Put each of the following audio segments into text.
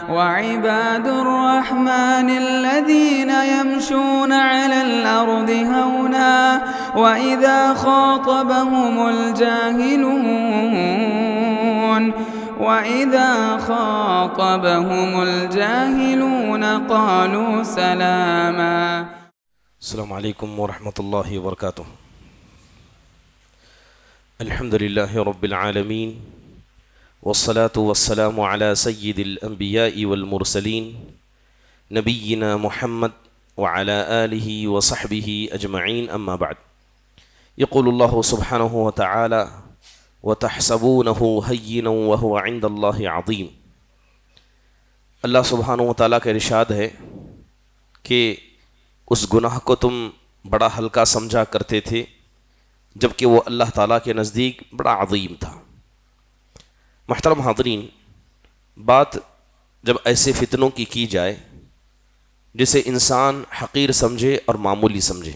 وعباد الرحمن الذين يمشون على الأرض هونا وإذا خاطبهم الجاهلون قالوا سلاما. السلام علیکم ورحمۃ اللہ وبرکاتہ. الحمد للہ رب العالمین والصلاة والسلام على سید الانبیاء والمرسلین نبینا محمد وعلى آلہ وصحبہ اجمعین اما بعد. یقول اللہ سبحانہ وتعالی وتحسبونہ ہینا وہو عند اللہ عظیم. اللہ سبحانہ وتعالی کا ارشاد ہے کہ اس گناہ کو تم بڑا ہلکا سمجھا کرتے تھے جبکہ وہ اللہ تعالیٰ کے نزدیک بڑا عظیم تھا. محترم حاضرین، بات جب ایسے فتنوں کی جائے جسے انسان حقیر سمجھے اور معمولی سمجھے،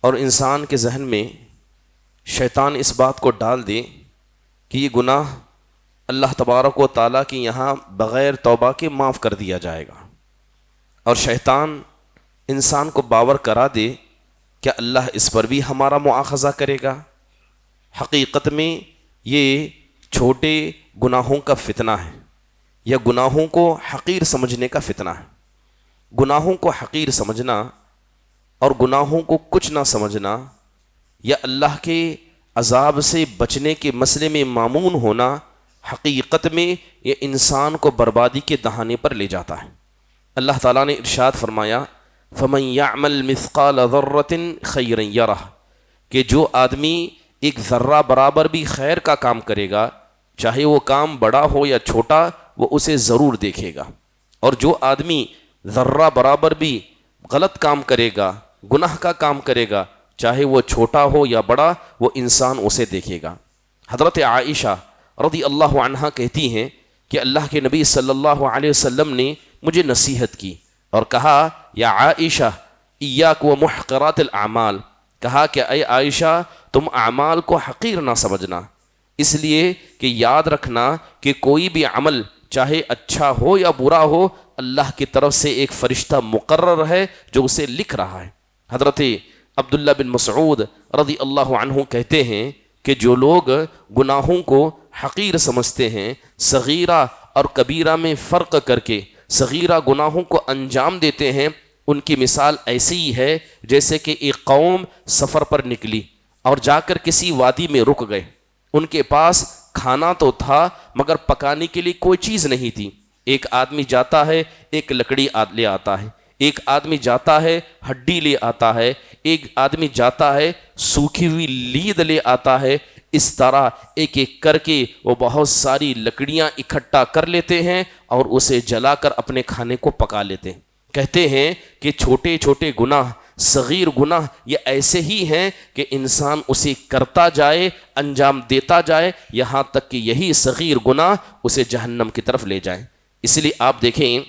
اور انسان کے ذہن میں شیطان اس بات کو ڈال دے کہ یہ گناہ اللہ تبارک و تعالیٰ کی یہاں بغیر توبہ کے معاف کر دیا جائے گا، اور شیطان انسان کو باور کرا دے کہ اللہ اس پر بھی ہمارا مؤاخذہ کرے گا. حقیقت میں یہ چھوٹے گناہوں کا فتنہ ہے، یا گناہوں کو حقیر سمجھنے کا فتنہ ہے. گناہوں کو حقیر سمجھنا اور گناہوں کو کچھ نہ سمجھنا، یا اللہ کے عذاب سے بچنے کے مسئلے میں مامون ہونا، حقیقت میں یہ انسان کو بربادی کے دہانے پر لے جاتا ہے. اللہ تعالیٰ نے ارشاد فرمایا فَمَنْ يَعْمَلْ مِثْقَالَ ذَرَّةٍ خَيْرًا يَرَهُ، کہ جو آدمی ایک ذرہ برابر بھی خیر کا کام کرے گا، چاہے وہ کام بڑا ہو یا چھوٹا، وہ اسے ضرور دیکھے گا. اور جو آدمی ذرہ برابر بھی غلط کام کرے گا، گناہ کا کام کرے گا، چاہے وہ چھوٹا ہو یا بڑا، وہ انسان اسے دیکھے گا. حضرت عائشہ رضی اللہ عنہا کہتی ہیں کہ اللہ کے نبی صلی اللہ علیہ وسلم نے مجھے نصیحت کی اور کہا یا عائشہ ایاک و محقرات الاعمال، کہا کہ اے عائشہ تم اعمال کو حقیر نہ سمجھنا، اس لیے کہ یاد رکھنا کہ کوئی بھی عمل چاہے اچھا ہو یا برا ہو، اللہ کی طرف سے ایک فرشتہ مقرر ہے جو اسے لکھ رہا ہے. حضرت عبداللہ بن مسعود رضی اللہ عنہ کہتے ہیں کہ جو لوگ گناہوں کو حقیر سمجھتے ہیں، صغیرہ اور کبیرہ میں فرق کر کے صغیرہ گناہوں کو انجام دیتے ہیں، ان کی مثال ایسی ہی ہے جیسے کہ ایک قوم سفر پر نکلی اور جا کر کسی وادی میں رک گئے. ان کے پاس کھانا تو تھا مگر پکانے کے لیے کوئی چیز نہیں تھی. ایک آدمی جاتا ہے ایک لکڑی لے آتا ہے، ایک آدمی جاتا ہے ہڈی لے آتا ہے، ایک آدمی جاتا ہے سوکھی ہوئی لید لے آتا ہے. اس طرح ایک ایک کر کے وہ بہت ساری لکڑیاں اکٹھا کر لیتے ہیں اور اسے جلا کر اپنے کھانے کو پکا لیتے ہیں. کہتے ہیں کہ چھوٹے چھوٹے گناہ، صغیر گناہ یہ ایسے ہی ہیں کہ انسان اسے کرتا جائے، انجام دیتا جائے، یہاں تک کہ یہی صغیر گناہ اسے جہنم کی طرف لے جائیں. اس لیے آپ دیکھیں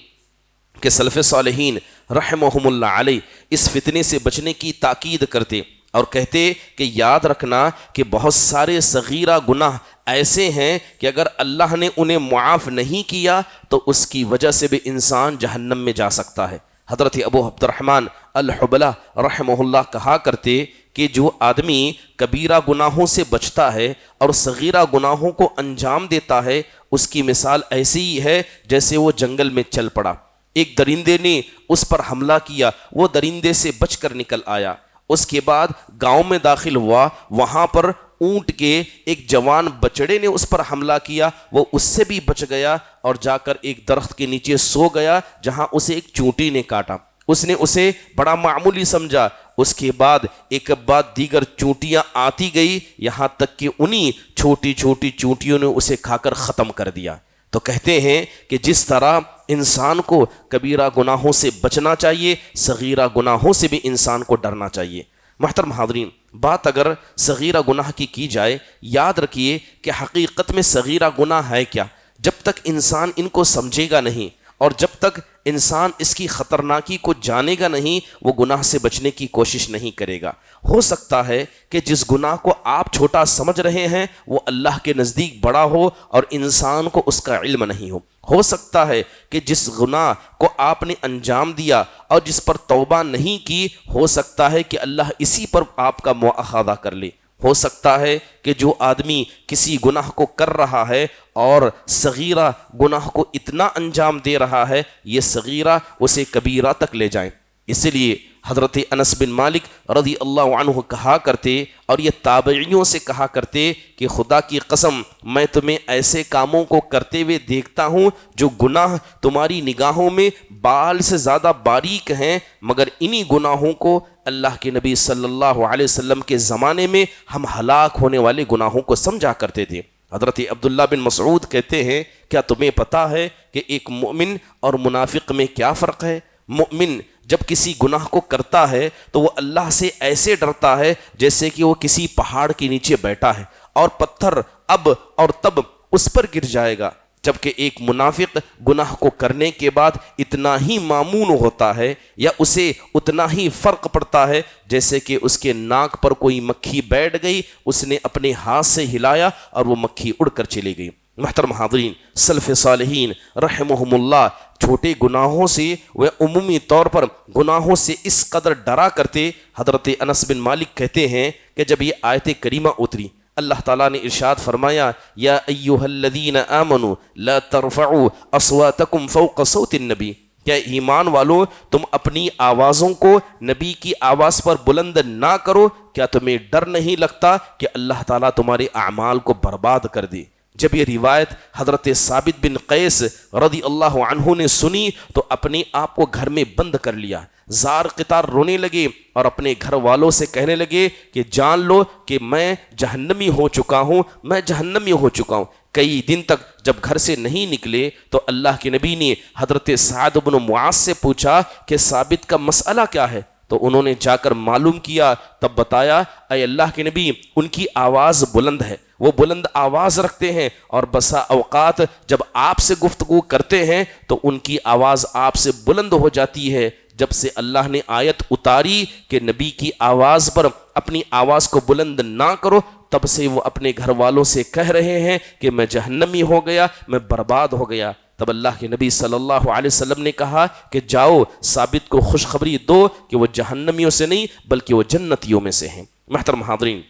کہ سلف صالحین رحمہم اللہ علیہ اس فتنے سے بچنے کی تاکید کرتے اور کہتے کہ یاد رکھنا کہ بہت سارے صغیرہ گناہ ایسے ہیں کہ اگر اللہ نے انہیں معاف نہیں کیا تو اس کی وجہ سے بھی انسان جہنم میں جا سکتا ہے. حضرت ابو عبد الرحمن الحبلہ رحمہ اللہ کہا کرتے کہ جو آدمی کبیرہ گناہوں سے بچتا ہے اور صغیرہ گناہوں کو انجام دیتا ہے، اس کی مثال ایسی ہی ہے جیسے وہ جنگل میں چل پڑا، ایک درندے نے اس پر حملہ کیا، وہ درندے سے بچ کر نکل آیا، اس کے بعد گاؤں میں داخل ہوا، وہاں پر اونٹ کے ایک جوان بچڑے نے اس پر حملہ کیا، وہ اس سے بھی بچ گیا اور جا کر ایک درخت کے نیچے سو گیا جہاں اسے ایک چونٹی نے کاٹا. اس نے اسے بڑا معمولی سمجھا. اس کے بعد ایک بعد دیگر چونٹیاں آتی گئی، یہاں تک کہ انہی چھوٹی چھوٹی چونٹیوں نے اسے کھا کر ختم کر دیا. تو کہتے ہیں کہ جس طرح انسان کو کبیرہ گناہوں سے بچنا چاہیے، صغیرہ گناہوں سے بھی انسان کو ڈرنا چاہیے. محترم حاضرین، بات اگر صغیرہ گناہ کی جائے، یاد رکھیے کہ حقیقت میں صغیرہ گناہ ہے کیا. جب تک انسان ان کو سمجھے گا نہیں اور جب تک انسان اس کی خطرناکی کو جانے گا نہیں وہ گناہ سے بچنے کی کوشش نہیں کرے گا۔ ہو سکتا ہے کہ جس گناہ کو آپ چھوٹا سمجھ رہے ہیں وہ اللہ کے نزدیک بڑا ہو اور انسان کو اس کا علم نہیں ہو سکتا ہے کہ جس گناہ کو آپ نے انجام دیا اور جس پر توبہ نہیں کی ہو سکتا ہے کہ اللہ اسی پر آپ کا مواخذہ کر لے۔ ہو سکتا ہے کہ جو آدمی کسی گناہ کو کر رہا ہے اور صغیرہ گناہ کو اتنا انجام دے رہا ہے یہ صغیرہ اسے کبیرہ تک لے جائیں۔ اس لیے حضرت انس بن مالک رضی اللہ عنہ کہا کرتے اور یہ تابعیوں سے کہا کرتے کہ خدا کی قسم میں تمہیں ایسے کاموں کو کرتے ہوئے دیکھتا ہوں جو گناہ تمہاری نگاہوں میں بال سے زیادہ باریک ہیں، مگر انہی گناہوں کو اللہ کے نبی صلی اللہ علیہ وسلم کے زمانے میں ہم ہلاک ہونے والے گناہوں کو سمجھا کرتے تھے۔ حضرت عبداللہ بن مسعود کہتے ہیں کیا تمہیں پتا ہے کہ ایک مومن اور منافق میں کیا فرق ہے؟ مومن جب کسی گناہ کو کرتا ہے تو وہ اللہ سے ایسے ڈرتا ہے جیسے کہ وہ کسی پہاڑ کے نیچے بیٹھا ہے اور پتھر اب اور تب اس پر گر جائے گا، جبکہ ایک منافق گناہ کو کرنے کے بعد اتنا ہی معمون ہوتا ہے یا اسے اتنا ہی فرق پڑتا ہے جیسے کہ اس کے ناک پر کوئی مکھی بیٹھ گئی، اس نے اپنے ہاتھ سے ہلایا اور وہ مکھی اڑ کر چلی گئی۔ محترم حاضرین، سلف صالحین رحمہم اللہ چھوٹے گناہوں سے وہ عمومی طور پر گناہوں سے اس قدر ڈرا کرتے۔ حضرت انس بن مالک کہتے ہیں کہ جب یہ آیت کریمہ اتری اللہ تعالیٰ نے ارشاد فرمایا یا ایھا الذین آمنوا لا ترفعوا اصواتکم فوق صوت النبی، کیا ایمان والو تم اپنی آوازوں کو نبی کی آواز پر بلند نہ کرو، کیا تمہیں ڈر نہیں لگتا کہ اللہ تعالیٰ تمہارے اعمال کو برباد کر دے؟ جب یہ روایت حضرت ثابت بن قیس رضی اللہ عنہ نے سنی تو اپنے آپ کو گھر میں بند کر لیا، زار قطار رونے لگے اور اپنے گھر والوں سے کہنے لگے کہ جان لو کہ میں جہنمی ہو چکا ہوں، میں جہنمی ہو چکا ہوں۔ کئی دن تک جب گھر سے نہیں نکلے تو اللہ کے نبی نے حضرت سعد بن معاذ سے پوچھا کہ ثابت کا مسئلہ کیا ہے؟ تو انہوں نے جا کر معلوم کیا، تب بتایا اے اللہ کے نبی ان کی آواز بلند ہے، وہ بلند آواز رکھتے ہیں اور بسا اوقات جب آپ سے گفتگو کرتے ہیں تو ان کی آواز آپ سے بلند ہو جاتی ہے۔ جب سے اللہ نے آیت اتاری کہ نبی کی آواز پر اپنی آواز کو بلند نہ کرو، تب سے وہ اپنے گھر والوں سے کہہ رہے ہیں کہ میں جہنمی ہو گیا، میں برباد ہو گیا۔ تب اللہ کے نبی صلی اللہ علیہ وسلم نے کہا کہ جاؤ ثابت کو خوشخبری دو کہ وہ جہنمیوں سے نہیں بلکہ وہ جنتیوں میں سے ہیں۔ محترم حاضرین،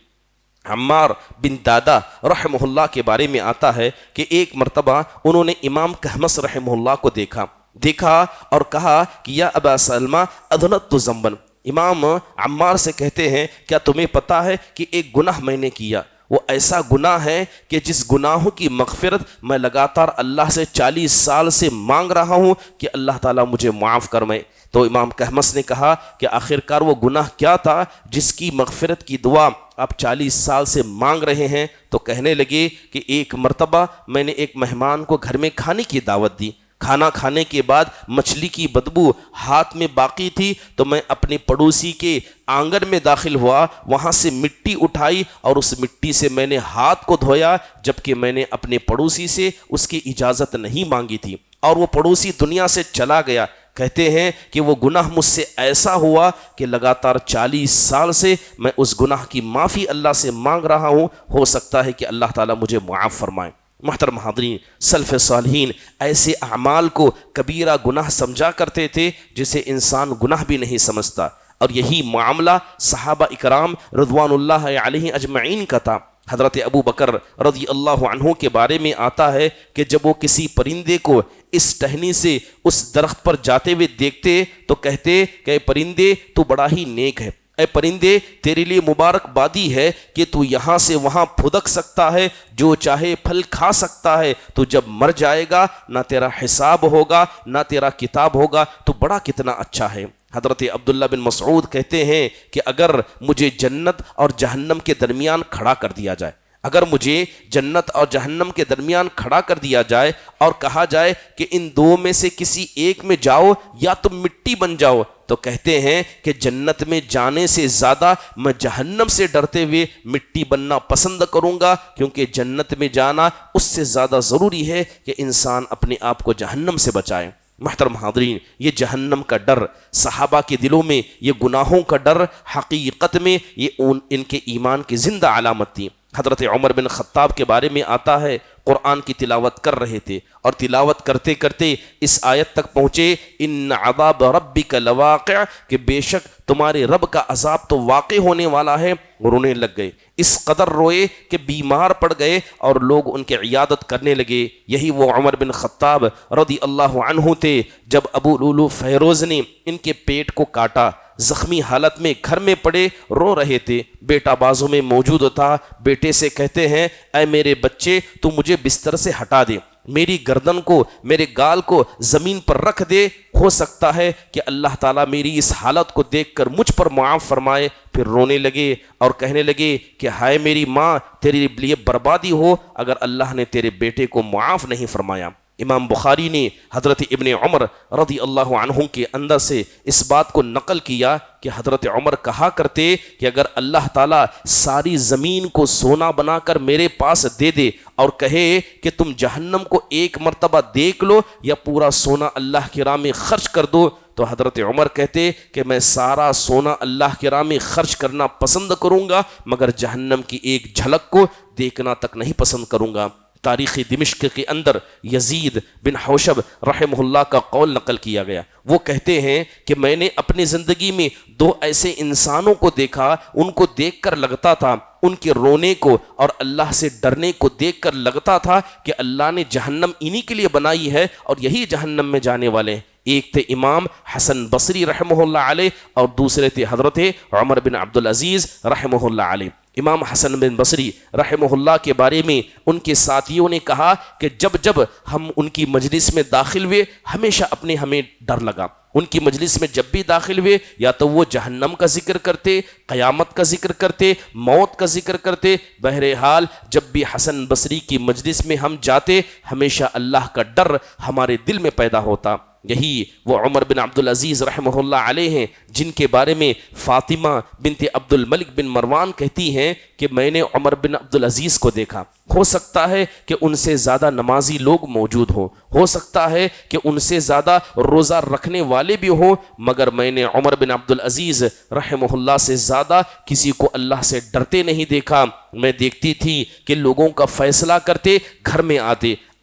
عمار بن دادا رحمہ اللہ کے بارے میں آتا ہے کہ ایک مرتبہ انہوں نے امام کہمس رحمہ اللہ کو دیکھا اور کہا کہ یا ابا سلمہ اذنبت ذنبا۔ امام عمار سے کہتے ہیں کیا تمہیں پتا ہے کہ ایک گناہ میں نے کیا، وہ ایسا گناہ ہے کہ جس گناہوں کی مغفرت میں لگاتار اللہ سے 40 سال سے مانگ رہا ہوں کہ اللہ تعالیٰ مجھے معاف فرمائے۔ تو امام کہمس نے کہا کہ آخرکار وہ گناہ کیا تھا جس کی مغفرت کی دعا آپ 40 سال سے مانگ رہے ہیں؟ تو کہنے لگے کہ ایک مرتبہ میں نے ایک مہمان کو گھر میں کھانے کی دعوت دی، کھانا کھانے کے بعد مچھلی کی بدبو ہاتھ میں باقی تھی تو میں اپنے پڑوسی کے آنگن میں داخل ہوا، وہاں سے مٹی اٹھائی اور اس مٹی سے میں نے ہاتھ کو دھویا، جبکہ میں نے اپنے پڑوسی سے اس کی اجازت نہیں مانگی تھی اور وہ پڑوسی دنیا سے چلا گیا۔ کہتے ہیں کہ وہ گناہ مجھ سے ایسا ہوا کہ لگاتار 40 سال سے میں اس گناہ کی معافی اللہ سے مانگ رہا ہوں، ہو سکتا ہے کہ اللہ تعالیٰ مجھے معاف فرمائے۔ محترم حاضرین، سلف صالحین ایسے اعمال کو کبیرہ گناہ سمجھا کرتے تھے جسے انسان گناہ بھی نہیں سمجھتا، اور یہی معاملہ صحابہ اکرام رضوان اللہ علیہ اجمعین کا تھا۔ حضرت ابو بکر رضی اللہ عنہ کے بارے میں آتا ہے کہ جب وہ کسی پرندے کو اس ٹہنی سے اس درخت پر جاتے ہوئے دیکھتے تو کہتے کہ اے پرندے تو بڑا ہی نیک ہے، اے پرندے تیرے لیے مبارک بادی ہے کہ تو یہاں سے وہاں پھدک سکتا ہے، جو چاہے پھل کھا سکتا ہے، تو جب مر جائے گا نہ تیرا حساب ہوگا نہ تیرا کتاب ہوگا، تو بڑا کتنا اچھا ہے۔ حضرت عبداللہ بن مسعود کہتے ہیں کہ اگر مجھے جنت اور جہنم کے درمیان کھڑا کر دیا جائے، اگر مجھے جنت اور جہنم کے درمیان کھڑا کر دیا جائے اور کہا جائے کہ ان دو میں سے کسی ایک میں جاؤ یا تم مٹی بن جاؤ، تو کہتے ہیں کہ جنت میں جانے سے زیادہ میں جہنم سے ڈرتے ہوئے مٹی بننا پسند کروں گا، کیونکہ جنت میں جانا اس سے زیادہ ضروری ہے کہ انسان اپنے آپ کو جہنم سے بچائے۔ محترم حاضرین، یہ جہنم کا ڈر، صحابہ کے دلوں میں یہ گناہوں کا ڈر حقیقت میں یہ ان کے ایمان کی زندہ علامت تھی۔ حضرت عمر بن خطاب کے بارے میں آتا ہے، قرآن کی تلاوت کر رہے تھے اور تلاوت کرتے کرتے اس آیت تک پہنچے، ان عذاب ربک لواقع، کہ بے شک تمہارے رب کا عذاب تو واقع ہونے والا ہے۔ رونے لگ گئے، اس قدر روئے کہ بیمار پڑ گئے اور لوگ ان کی عیادت کرنے لگے۔ یہی وہ عمر بن خطاب رضی اللہ عنہ تھے جب ابو لولو فیروز نے ان کے پیٹ کو کاٹا، زخمی حالت میں گھر میں پڑے رو رہے تھے، بیٹا بازو میں موجود تھا، بیٹے سے کہتے ہیں اے میرے بچے تو مجھے بستر سے ہٹا دے، میری گردن کو میرے گال کو زمین پر رکھ دے، ہو سکتا ہے کہ اللہ تعالیٰ میری اس حالت کو دیکھ کر مجھ پر معاف فرمائے۔ پھر رونے لگے اور کہنے لگے کہ ہائے میری ماں، تیرے لیے بربادی ہو اگر اللہ نے تیرے بیٹے کو معاف نہیں فرمایا۔ امام بخاری نے حضرت ابن عمر رضی اللہ عنہ کے اندر سے اس بات کو نقل کیا کہ حضرت عمر کہا کرتے کہ اگر اللہ تعالیٰ ساری زمین کو سونا بنا کر میرے پاس دے دے اور کہے کہ تم جہنم کو ایک مرتبہ دیکھ لو یا پورا سونا اللہ کی راہ میں خرچ کر دو، تو حضرت عمر کہتے کہ میں سارا سونا اللہ کی راہ میں خرچ کرنا پسند کروں گا مگر جہنم کی ایک جھلک کو دیکھنا تک نہیں پسند کروں گا۔ تاریخ دمشق کے اندر یزید بن حوشب رحمہ اللہ کا قول نقل کیا گیا، وہ کہتے ہیں کہ میں نے اپنی زندگی میں دو ایسے انسانوں کو دیکھا، ان کو دیکھ کر لگتا تھا، ان کے رونے کو اور اللہ سے ڈرنے کو دیکھ کر لگتا تھا کہ اللہ نے جہنم انہی کے لیے بنائی ہے اور یہی جہنم میں جانے والے ہیں۔ ایک تھے امام حسن بصری رحمہ اللہ علیہ اور دوسرے تھے حضرت عمر بن عبدالعزیز رحمہ اللہ علیہ۔ امام حسن بن بصری رحمہ اللہ کے بارے میں ان کے ساتھیوں نے کہا کہ جب ہم ان کی مجلس میں داخل ہوئے ہمیشہ ہمیں ڈر لگا۔ ان کی مجلس میں جب بھی داخل ہوئے یا تو وہ جہنم کا ذکر کرتے، قیامت کا ذکر کرتے، موت کا ذکر کرتے، بہرحال جب بھی حسن بصری کی مجلس میں ہم جاتے ہمیشہ اللہ کا ڈر ہمارے دل میں پیدا ہوتا۔ یہی وہ عمر بن عبدالعزیز رحمہ اللہ علیہ ہیں جن کے بارے میں فاطمہ بنت عبد الملک بن مروان کہتی ہیں کہ میں نے عمر بن عبدالعزیز کو دیکھا، ہو سکتا ہے کہ ان سے زیادہ نمازی لوگ موجود ہوں، ہو سکتا ہے کہ ان سے زیادہ روزہ رکھنے والے بھی ہوں، مگر میں نے عمر بن عبدالعزیز رحمہ اللہ سے زیادہ کسی کو اللہ سے ڈرتے نہیں دیکھا۔ میں دیکھتی تھی کہ لوگوں کا فیصلہ کرتے گھر میں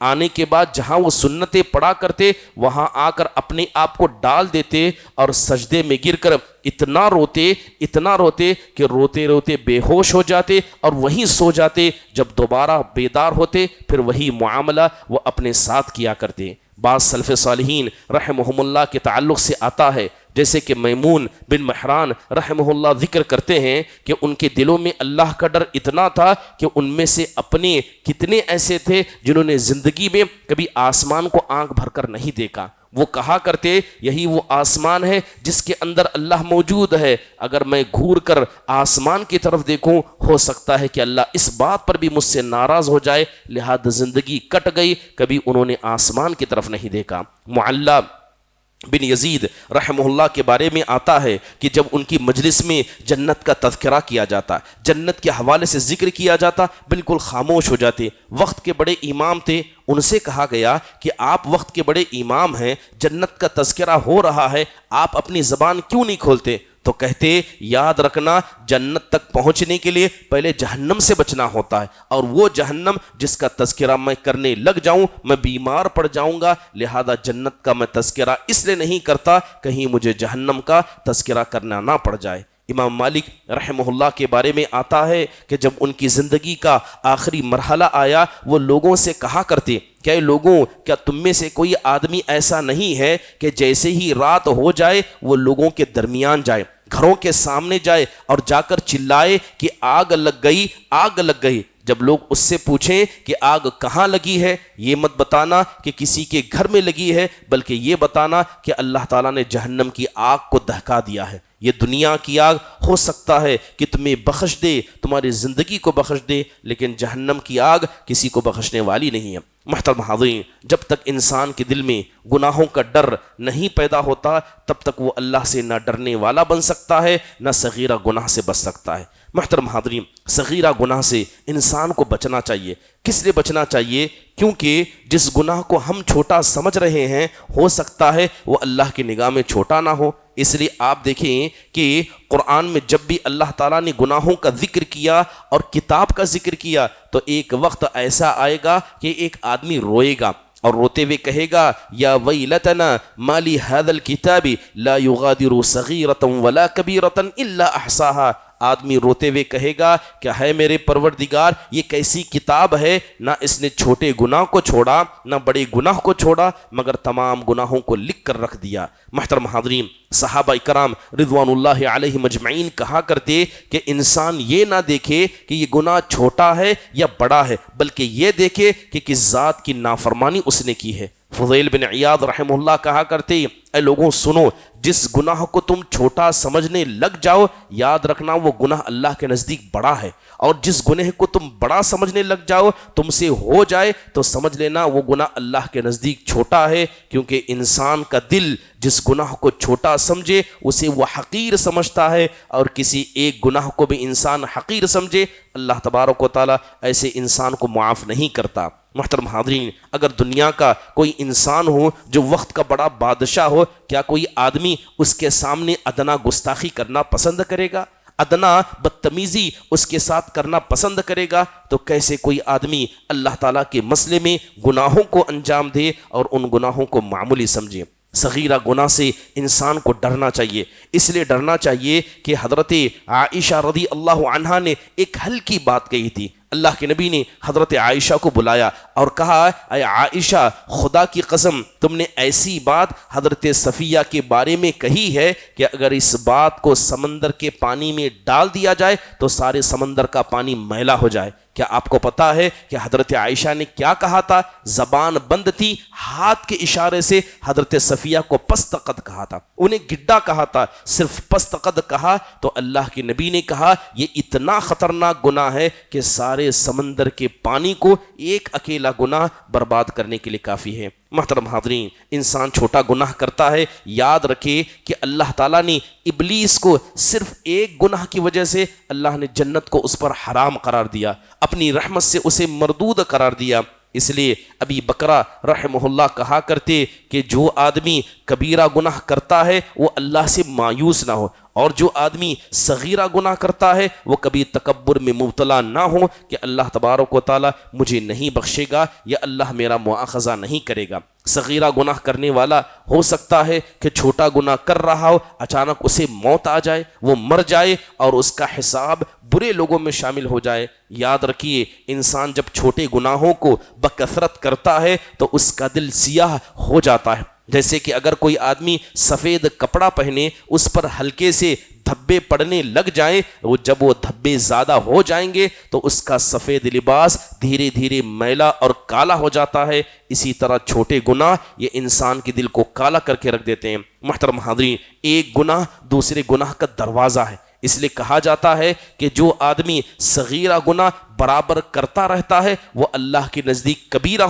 آنے کے بعد جہاں وہ سنتیں پڑھا کرتے وہاں آ کر اپنے آپ کو ڈال دیتے اور سجدے میں گر کر اتنا روتے کہ روتے روتے بے ہوش ہو جاتے اور وہیں سو جاتے۔ جب دوبارہ بیدار ہوتے پھر وہی معاملہ وہ اپنے ساتھ کیا کرتے۔ بعض سلف صالحین رحمہم اللہ کے تعلق سے آتا ہے، جیسے کہ میمون بن مہران رحمہ اللہ ذکر کرتے ہیں کہ ان کے دلوں میں اللہ کا ڈر اتنا تھا کہ ان میں سے اپنے کتنے ایسے تھے جنہوں نے زندگی میں کبھی آسمان کو آنکھ بھر کر نہیں دیکھا۔ وہ کہا کرتے یہی وہ آسمان ہے جس کے اندر اللہ موجود ہے، اگر میں گھور کر آسمان کی طرف دیکھوں ہو سکتا ہے کہ اللہ اس بات پر بھی مجھ سے ناراض ہو جائے، لہذا زندگی کٹ گئی، کبھی انہوں نے آسمان کی طرف نہیں دیکھا۔ معلّہ بن یزید رحمہ اللہ کے بارے میں آتا ہے کہ جب ان کی مجلس میں جنت کا تذکرہ کیا جاتا، جنت کے حوالے سے ذکر کیا جاتا، بالکل خاموش ہو جاتے۔ وقت کے بڑے امام تھے، ان سے کہا گیا کہ آپ وقت کے بڑے امام ہیں، جنت کا تذکرہ ہو رہا ہے، آپ اپنی زبان کیوں نہیں کھولتے؟ تو کہتے یاد رکھنا جنت تک پہنچنے کے لیے پہلے جہنم سے بچنا ہوتا ہے، اور وہ جہنم جس کا تذکرہ میں کرنے لگ جاؤں میں بیمار پڑ جاؤں گا، لہذا جنت کا میں تذکرہ اس لیے نہیں کرتا کہیں مجھے جہنم کا تذکرہ کرنا نہ پڑ جائے۔ امام مالک رحمہ اللہ کے بارے میں آتا ہے کہ جب ان کی زندگی کا آخری مرحلہ آیا وہ لوگوں سے کہا کرتے کہ اے لوگوں، کیا تم میں سے کوئی آدمی ایسا نہیں ہے کہ جیسے ہی رات ہو جائے وہ لوگوں کے درمیان جائے، گھروں کے سامنے جائے اور جا کر چلائے کہ آگ لگ گئی، آگ لگ گئی۔ جب لوگ اس سے پوچھیں کہ آگ کہاں لگی ہے، یہ مت بتانا کہ کسی کے گھر میں لگی ہے، بلکہ یہ بتانا کہ اللہ تعالیٰ نے جہنم کی آگ کو دہکا دیا ہے۔ یہ دنیا کی آگ ہو سکتا ہے کہ تمہیں بخش دے، تمہاری زندگی کو بخش دے، لیکن جہنم کی آگ کسی کو بخشنے والی نہیں ہے۔ محترم حاضرین، جب تک انسان کے دل میں گناہوں کا ڈر نہیں پیدا ہوتا تب تک وہ اللہ سے نہ ڈرنے والا بن سکتا ہے نہ صغیرہ گناہ سے بچ سکتا ہے۔ محترم حاضرین، صغیرہ گناہ سے انسان کو بچنا چاہیے۔ کس لیے بچنا چاہیے؟ کیونکہ جس گناہ کو ہم چھوٹا سمجھ رہے ہیں ہو سکتا ہے وہ اللہ کی نگاہ میں چھوٹا نہ ہو۔ اس لیے آپ دیکھیں کہ قرآن میں جب بھی اللہ تعالیٰ نے گناہوں کا ذکر کیا اور کتاب کا ذکر کیا تو ایک وقت ایسا آئے گا کہ ایک آدمی روئے گا اور روتے ہوئے کہے گا یا ویلتنا ما لی ھذا الکتاب لا یغادر صغیرۃ ولا کبیرۃ الا احصاها۔ آدمی روتے ہوئے کہے گا کہ ہے میرے پروردگار، یہ کیسی کتاب ہے، نہ اس نے چھوٹے گناہ کو چھوڑا نہ بڑے گناہ کو چھوڑا مگر تمام گناہوں کو لکھ کر رکھ دیا۔ محترم حاضرین، صحابہ کرام رضوان اللہ علیہم اجمعین کہا کرتے کہ انسان یہ نہ دیکھے کہ یہ گناہ چھوٹا ہے یا بڑا ہے، بلکہ یہ دیکھے کہ کس ذات کی نافرمانی اس نے کی ہے۔ فضیل بن عیاض رحمہ اللہ کہا کرتے اے لوگوں سنو، جس گناہ کو تم چھوٹا سمجھنے لگ جاؤ یاد رکھنا وہ گناہ اللہ کے نزدیک بڑا ہے، اور جس گناہ کو تم بڑا سمجھنے لگ جاؤ تم سے ہو جائے تو سمجھ لینا وہ گناہ اللہ کے نزدیک چھوٹا ہے، کیونکہ انسان کا دل جس گناہ کو چھوٹا سمجھے اسے وہ حقیر سمجھتا ہے، اور کسی ایک گناہ کو بھی انسان حقیر سمجھے اللہ تبارک و تعالیٰ ایسے انسان کو معاف نہیں کرتا۔ محترم حاضرین، اگر دنیا کا کوئی انسان ہو جو وقت کا بڑا بادشاہ ہو، کیا کوئی آدمی اس کے سامنے ادنا گستاخی کرنا پسند کرے گا؟ ادنا بدتمیزی اس کے ساتھ کرنا پسند کرے گا؟ تو کیسے کوئی آدمی اللہ تعالیٰ کے مسئلے میں گناہوں کو انجام دے اور ان گناہوں کو معمولی سمجھے؟ صغیرہ گناہ سے انسان کو ڈرنا چاہیے، اس لیے ڈرنا چاہیے کہ حضرت عائشہ رضی اللہ عنہا نے ایک ہلکی بات کہی تھی۔ اللہ کے نبی نے حضرت عائشہ کو بلایا اور کہا اے عائشہ، خدا کی قسم تم نے ایسی بات حضرت صفیہ کے بارے میں کہی ہے کہ اگر اس بات کو سمندر کے پانی میں ڈال دیا جائے تو سارے سمندر کا پانی میلا ہو جائے۔ کیا آپ کو پتا ہے کہ حضرت عائشہ نے کیا کہا تھا؟ زبان بند تھی، ہاتھ کے اشارے سے حضرت صفیہ کو پست قد کہا تھا، انہیں گڈا کہا تھا، صرف پست قد کہا تو اللہ کے نبی نے کہا یہ اتنا خطرناک گناہ ہے کہ سارے سمندر کے پانی کو ایک اکیلا گناہ برباد کرنے کے لیے کافی ہے۔ محترم حاضرین، انسان چھوٹا گناہ کرتا ہے، یاد رکھے کہ اللہ تعالیٰ نے ابلیس کو صرف ایک گناہ کی وجہ سے اللہ نے جنت کو اس پر حرام قرار دیا، اپنی رحمت سے اسے مردود قرار دیا۔ اس لیے ابی بکرہ رحمہ اللہ کہا کرتے کہ جو آدمی کبیرہ گناہ کرتا ہے وہ اللہ سے مایوس نہ ہو، اور جو آدمی صغیرہ گناہ کرتا ہے وہ کبھی تکبر میں مبتلا نہ ہو کہ اللہ تبارک و تعالیٰ مجھے نہیں بخشے گا یا اللہ میرا مواخذہ نہیں کرے گا۔ صغیرہ گناہ کرنے والا ہو سکتا ہے کہ چھوٹا گناہ کر رہا ہو، اچانک اسے موت آ جائے، وہ مر جائے اور اس کا حساب برے لوگوں میں شامل ہو جائے۔ یاد رکھیے، انسان جب چھوٹے گناہوں کو بکثرت کرتا ہے تو اس کا دل سیاہ ہو جاتا ہے۔ جیسے کہ اگر کوئی آدمی سفید کپڑا پہنے اس پر ہلکے سے دھبے پڑنے لگ جائیں، جب وہ دھبے زیادہ ہو جائیں گے تو اس کا سفید لباس دھیرے دھیرے میلا اور کالا ہو جاتا ہے۔ اسی طرح چھوٹے گناہ یہ انسان کے دل کو کالا کر کے رکھ دیتے ہیں۔ محترم حاضرین، ایک گناہ دوسرے گناہ کا دروازہ ہے، اس لیے کہا جاتا ہے کہ جو آدمی صغیرہ گناہ برابر کرتا رہتا ہے وہ اللہ کے نزدیک کبیرہ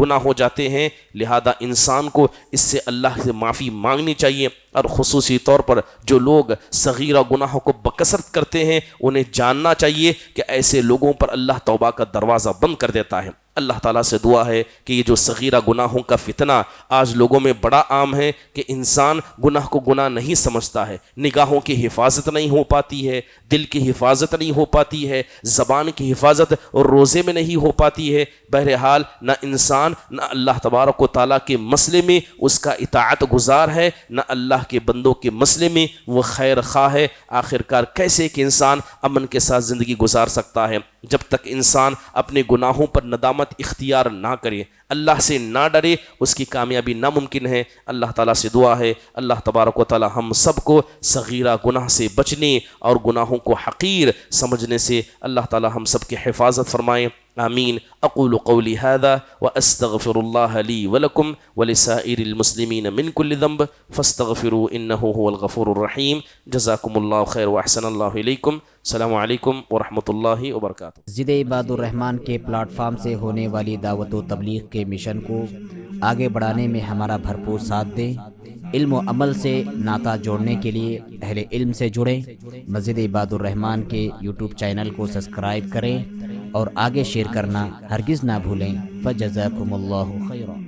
گناہ ہو جاتے ہیں۔ لہذا انسان کو اس سے اللہ سے معافی مانگنی چاہیے، اور خصوصی طور پر جو لوگ صغیرہ گناہوں کو بکثرت کرتے ہیں انہیں جاننا چاہیے کہ ایسے لوگوں پر اللہ توبہ کا دروازہ بند کر دیتا ہے۔ اللہ تعالیٰ سے دعا ہے کہ یہ جو صغیرہ گناہوں کا فتنہ آج لوگوں میں بڑا عام ہے کہ انسان گناہ کو گناہ نہیں سمجھتا ہے، نگاہوں کی حفاظت نہیں ہو پاتی ہے، دل کی حفاظت نہیں ہو پاتی ہے، زبان کی حفاظت اور روزے میں نہیں ہو پاتی ہے۔ بہرحال نہ انسان نہ اللہ تبارک و تعالیٰ کے مسئلے میں اس کا اطاعت گزار ہے، نہ اللہ کے بندوں کے مسئلے میں وہ خیر خواہ ہے۔ آخرکار کیسے کہ انسان امن کے ساتھ زندگی گزار سکتا ہے؟ جب تک انسان اپنے گناہوں پر ندامت اختیار نہ کرے، اللہ سے نہ ڈرے، اس کی کامیابی ناممکن ہے۔ اللہ تعالیٰ سے دعا ہے اللہ تبارک و تعالیٰ ہم سب کو صغیرہ گناہ سے بچنے اور گناہوں کو حقیر سمجھنے سے اللہ تعالیٰ ہم سب کی حفاظت فرمائیں۔ آمین۔ اقول قولی هذا واستغفر الله لي ولكم ولسائر المسلمین من كل ذنب فاستغفروا انه هو الغفور الرحیم۔ جزاکم اللہ خیر واحسن اللہ الیکم۔ السلام علیکم ورحمۃ اللہ وبرکاتہ۔ مسجد عباد الرحمن کے پلیٹ فارم سے ہونے والی دعوت و تبلیغ کے مشن کو آگے بڑھانے میں ہمارا بھرپور ساتھ دیں۔ علم و عمل سے ناطہ جوڑنے کے لیے اہل علم سے جڑیں۔ مسجد عباد الرحمن کے یوٹیوب چینل کو سبسکرائب کریں اور آگے شیئر کرنا ہرگز نہ بھولیں۔ فجزاکم اللہ خیرا۔